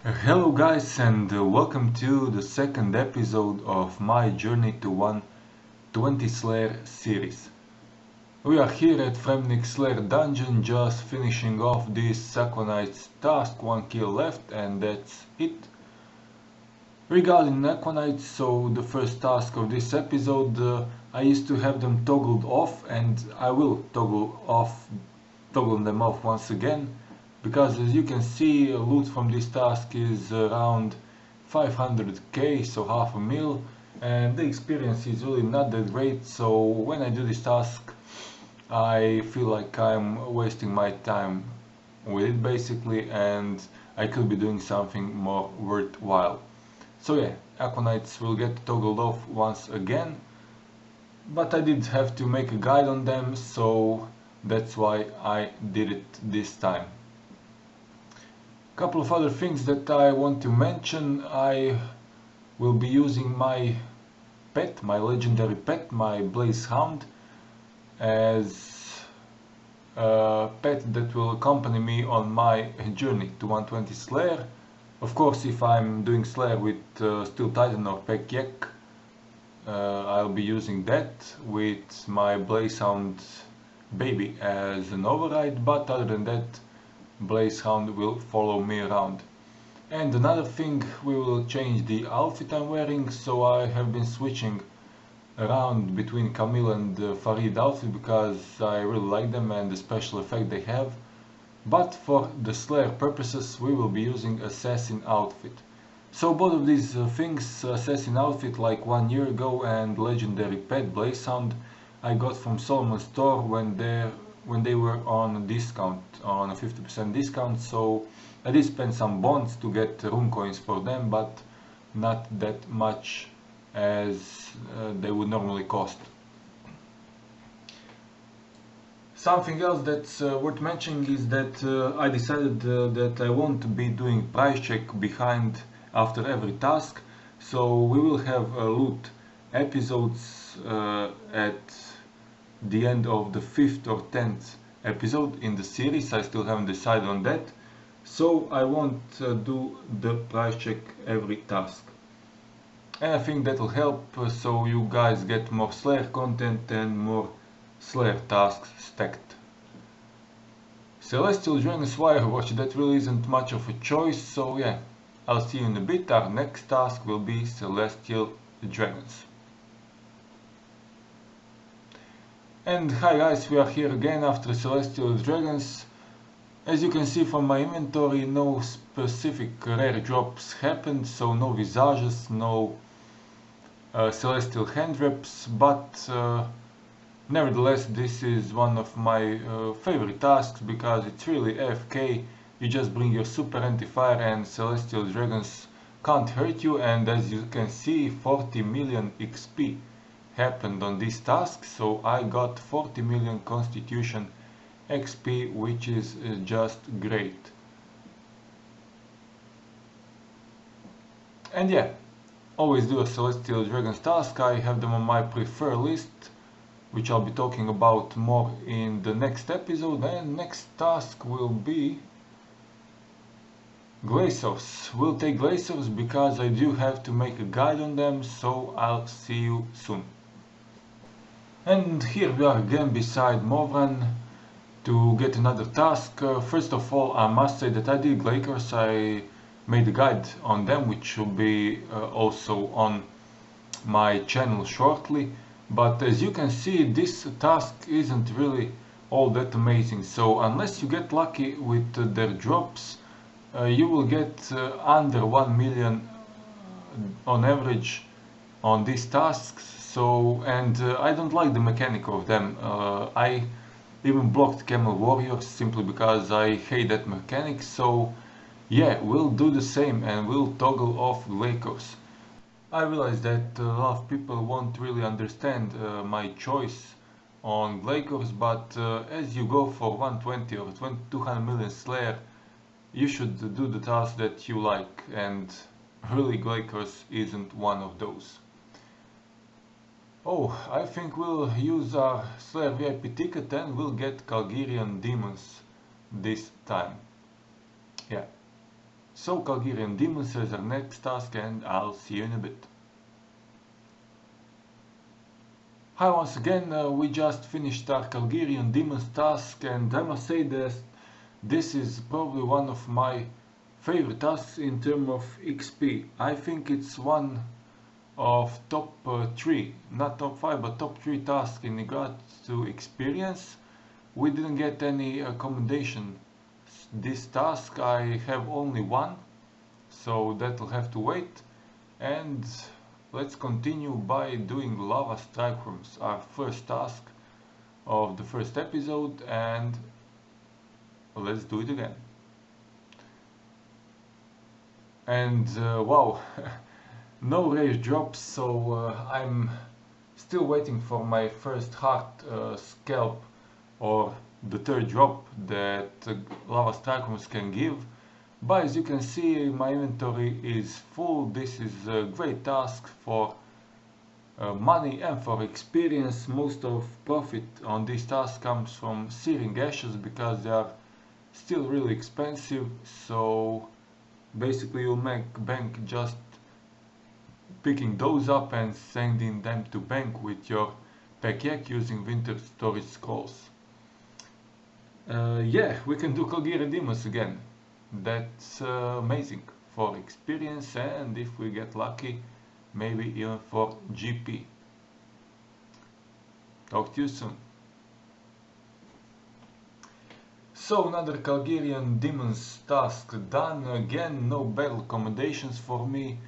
Hello guys and welcome to the second episode of my Journey to 120 Slayer series. We are here at Fremnik Slayer dungeon just finishing off this Aquanite's task, 1 kill left and that's it. Regarding Aquanites, so the first task of this episode, I used to have them toggled off and I will toggle them off once again. Because as you can see, loot from this task is around 500k, so half a mil, and the experience is really not that great, so when I do this task I feel like I'm wasting my time with it basically, and I could be doing something more worthwhile. So yeah, Aquanites will get toggled off once again, but I did have to make a guide on them, so that's why I did it this time. Couple of other things that I want to mention. I will be using my pet, my legendary pet, my Blaze Hound, as a pet that will accompany me on my journey to 120 Slayer. Of course, if I'm doing Slayer with Steel Titan or Pekjek, I'll be using that with my Blaze Hound baby as an override, but other than that, Blaze Hound will follow me around. And another thing, we will change the outfit I'm wearing, so I have been switching around between Camille and Farid outfit because I really like them and the special effect they have. But for the Slayer purposes we will be using Assassin outfit. So both of these things, Assassin outfit like 1 year ago and legendary pet Blaze Hound, I got from SimpleMan's store when they were on discount, on a 50% discount, so I did spend some bonds to get room coins for them, but not that much as they would normally cost. Something else that's worth mentioning is that I decided that I won't be doing price check behind after every task, so we will have loot episodes at the end of the 5th or 10th episode in the series. I still haven't decided on that, so I won't do the price check every task. And I think that'll help so you guys get more Slayer content and more Slayer tasks stacked. Celestial Dragons Firewatch, that really isn't much of a choice, so yeah, I'll see you in a bit. Our next task will be Celestial Dragons. And hi guys, we are here again after Celestial Dragons. As you can see from my inventory, no specific rare drops happened, so no visages, no celestial hand wraps, but nevertheless this is one of my favorite tasks because it's really AFK. You just bring your super anti-fire and Celestial Dragons can't hurt you, and as you can see 40 million XP happened on this task, so I got 40 million Constitution XP, which is just great. And yeah, always do a Celestial Dragons task. I have them on my preferred list, which I'll be talking about more in the next episode. And next task will be Glaciers. We'll take Glaciers because I do have to make a guide on them, so I'll see you soon. And here we are again beside Movran to get another task. First of all, I must say that I did Glakers. I made a guide on them, which will be also on my channel shortly. But as you can see, this task isn't really all that amazing. So unless you get lucky with their drops, you will get under 1 million on average on these tasks. So, and I don't like the mechanic of them. I even blocked Camel Warriors simply because I hate that mechanic. So yeah, we'll do the same and we'll toggle off Glakers. I realize that a lot of people won't really understand my choice on Glakers, but as you go for 120 or 200 million Slayer, you should do the task that you like, and really Glakers isn't one of those. Oh, I think we'll use our Slayer VIP ticket and we'll get Calgarian Demons this time. Yeah. So Calgarian Demons is our next task, and I'll see you in a bit. Hi once again, we just finished our Calgarian Demons task, and I must say that this is probably one of my favorite tasks in terms of XP. I think it's one of top 3, not top 5, but top 3 tasks in regards to experience. We didn't get any commendation. This task I have only one, so that'll have to wait. And let's continue by doing lava strike rooms, our first task of the first episode, and let's do it again. And wow, no rage drops, so I'm still waiting for my first heart scalp, or the third drop that lava strike rooms can give. But as you can see, my inventory is full. This is a great task for money and for experience. Most of profit on this task comes from searing ashes because they are still really expensive. So basically you'll make bank just picking those up and sending them to bank with your pack using winter storage scrolls. Yeah, we can do Calgarian Demons again. That's amazing for experience, and if we get lucky, maybe even for GP. Talk to you soon. So another Calgarian Demons task done. Again, no battle commendations for me,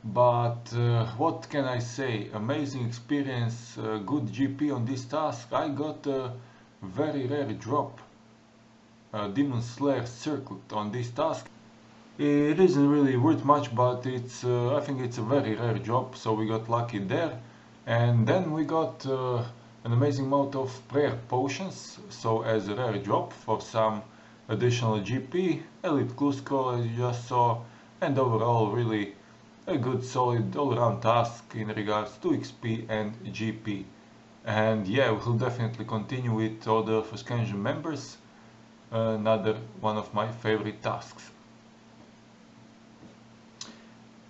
but what can I say? Amazing experience, good GP on this task. I got a very rare drop. Demon Slayer Circlet on this task. It isn't really worth much, but it's I think it's a very rare drop, so we got lucky there. And then we got an amazing amount of prayer potions, so as a rare drop for some additional GP, elite clue scroll as you just saw, and overall really a good solid all-around task in regards to XP and GP. And yeah, we'll definitely continue with all the Fuskensian members. Another one of my favorite tasks.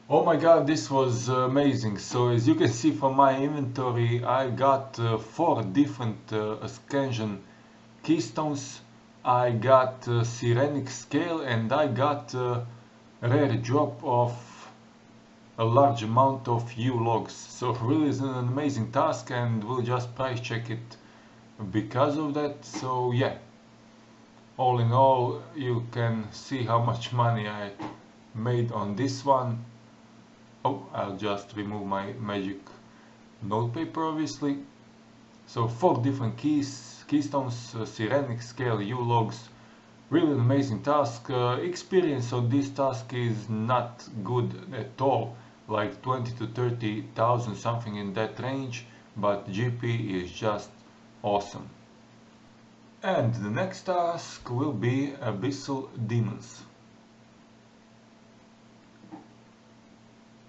Oh my god, this was amazing. So as you can see from my inventory, I got 4 different Scansion keystones. I got Sirenic scale, and I got a rare drop of a large amount of U logs. So really is an amazing task, and we'll just price check it because of that. So yeah. All in all, you can see how much money I made on this one. Oh, I'll just remove my magic notepaper obviously. So 4 different keystones, Sirenic scale, U-logs. Really an amazing task. Experience on this task is not good at all, like 20 to 30,000, something in that range, but GP is just awesome. And the next task will be Abyssal Demons.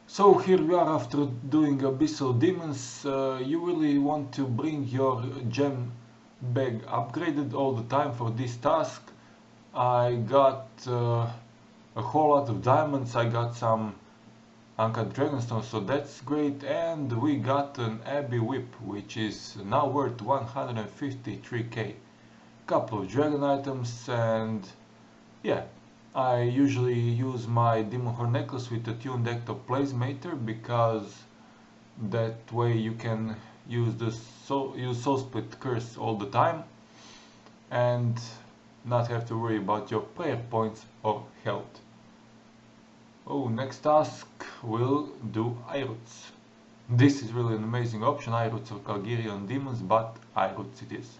So here we are after doing Abyssal Demons. You really want to bring your gem bag upgraded all the time for this task. I got a whole lot of diamonds, I got some uncut dragonstone, so that's great, and we got an Abbey Whip, which is now worth 153k. Couple of dragon items, and yeah, I usually use my Demon Horn necklace with a tuned ectoplasmator because that way you can use the soul split curse all the time and not have to worry about your prayer points or health. Oh, next task we'll do Iroots. This is really an amazing option, Iroots or Calgarian Demons, but Iroots it is.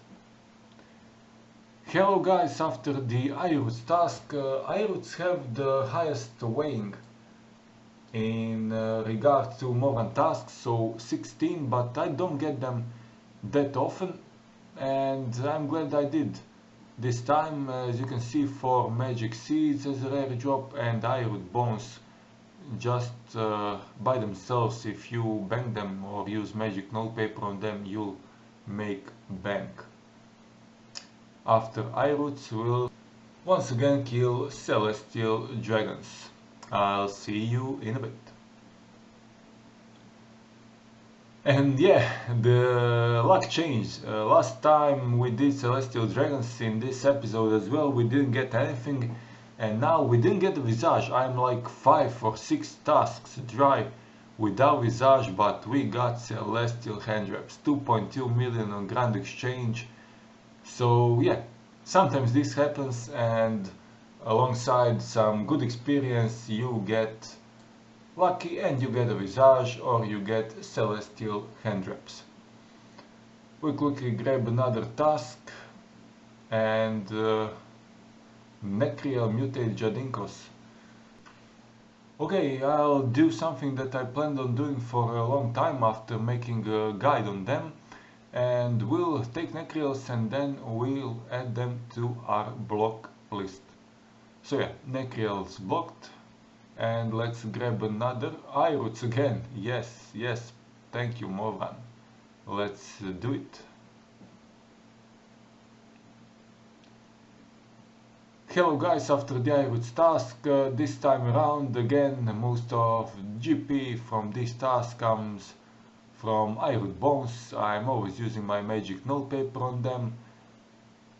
Hello guys, after the Iroots task, Iroots have the highest weighing in regard to Moran tasks, so 16, but I don't get them that often, and I'm glad I did. This time, as you can see, for Magic Seeds as a rare drop and Iroot Bones just by themselves, if you bank them or use Magic Notepaper on them, you'll make bank. After Iroots we'll once again kill celestial dragons. I'll see you in a bit. And yeah, the luck changed. Last time we did Celestial Dragons in this episode as well, we didn't get anything. And now we didn't get the Visage. I'm like 5 or 6 tasks dry without Visage, but we got Celestial Hand Wraps. 2.2 million on Grand Exchange. So yeah, sometimes this happens, and alongside some good experience you get lucky and you get a Visage or you get Celestial Hand Wraps. We quickly grab another task and Necrial Mutated Jadinkos. Okay, I'll do something that I planned on doing for a long time after making a guide on them, and we'll take Necrials and then we'll add them to our block list. So yeah, Necrials blocked. And let's grab another eye roots again. Yes, yes, thank you, Morvan. Let's do it. Hello guys, after the eye roots task, this time around again most of GP from this task comes from eye root bones. I'm always using my magic notepaper on them.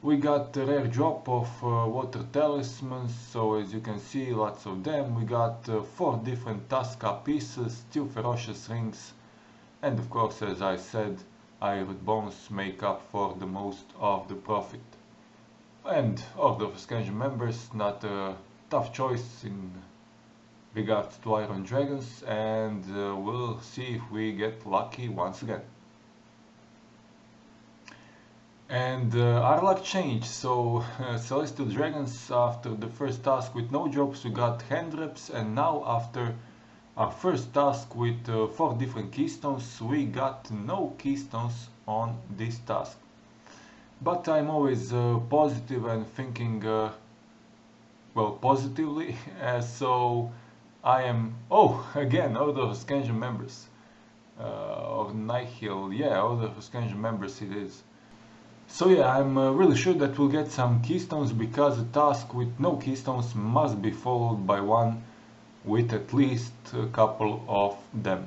We got a rare drop of water talismans, so as you can see, lots of them. We got 4 different Tasca pieces, 2 ferocious rings, and of course, as I said, iron bones make up for the most of the profit. And Order of Scansion members, not a tough choice in regards to Iron Dragons, and we'll see if we get lucky once again. And our luck changed, so Celestial Dragons, after the first task with no drops we got hand wraps, and now after our first task with 4 different keystones we got no keystones on this task. But I'm always positive and thinking well, positively, so I am... oh, again, Order of Scansion members, or Nihil, yeah, Order of Scansion members it is. So yeah, I'm really sure that we'll get some keystones, because a task with no keystones must be followed by one with at least a couple of them.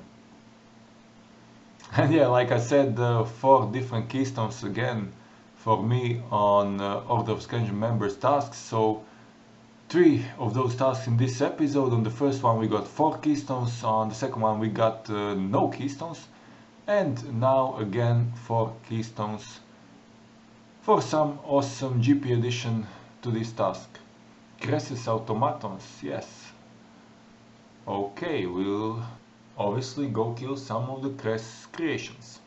And yeah, like I said, 4 different keystones again for me on Order of Scansion members tasks. So 3 of those tasks in this episode. On the first one we got 4 keystones, on the second one we got no keystones, and now again 4 keystones for some awesome GP addition to this task. Cresses automatons, yes. Okay, we'll obviously go kill some of the Cress creations.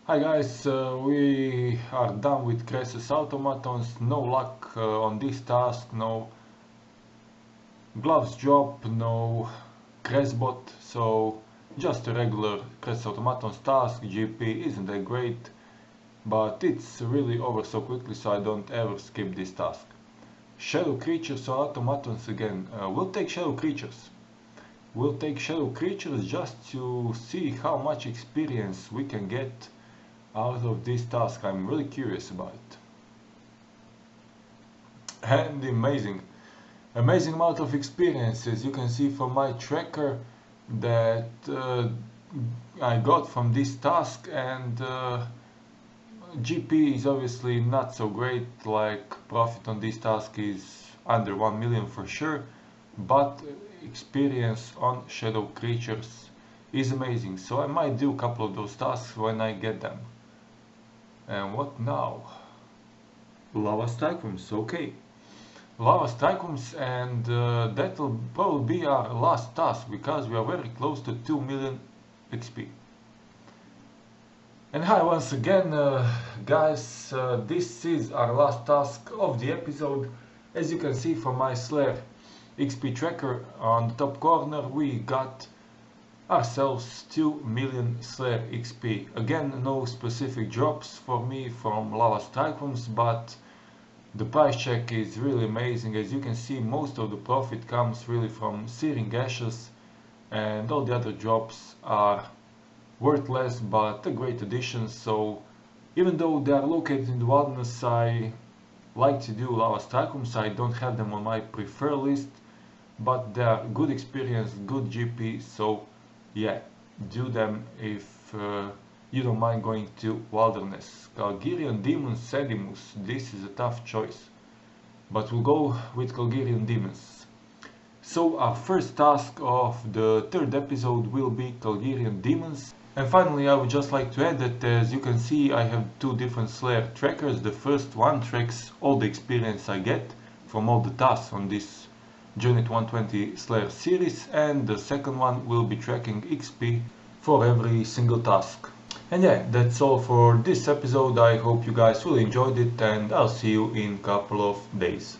Hi guys, we are done with Cresses automatons. No luck on this task, no gloves drop, no Cressbot, so just a regular Cresses automatons task. GP isn't that great, but it's really over so quickly, so I don't ever skip this task. Shadow creatures or automatons again. We'll take shadow creatures. We'll take shadow creatures just to see how much experience we can get out of this task. I'm really curious about it. And amazing amount of experience, as you can see from my tracker, that I got from this task, and GP is obviously not so great, like profit on this task is under 1 million for sure, but experience on shadow creatures is amazing, so I might do a couple of those tasks when I get them. And what now? Lava Strikeworms, okay. Lava Strikeworms, and that'll probably be our last task, because we are very close to 2 million XP. And hi once again, guys, this is our last task of the episode. As you can see from my Slayer XP tracker on the top corner, we got ourselves 2 million Slayer XP. Again, no specific drops for me from Lava Strikeworms, but the price check is really amazing. As you can see, most of the profit comes really from Searing Ashes, and all the other drops are worthless but a great addition. So even though they are located in the wilderness, I like to do Lava Stracums. I don't have them on my prefer list, but they are good experience, good GP, so yeah, do them if you don't mind going to Wilderness. Calgirian Demons, Sedimus, this is a tough choice, but we'll go with Calgirian Demons. So our first task of the third episode will be Calgirian Demons. And finally, I would just like to add that, as you can see, I have two different Slayer trackers. The first one tracks all the experience I get from all the tasks on this Unit 120 Slayer series, and the second one will be tracking XP for every single task. And yeah, that's all for this episode. I hope you guys really enjoyed it, and I'll see you in a couple of days.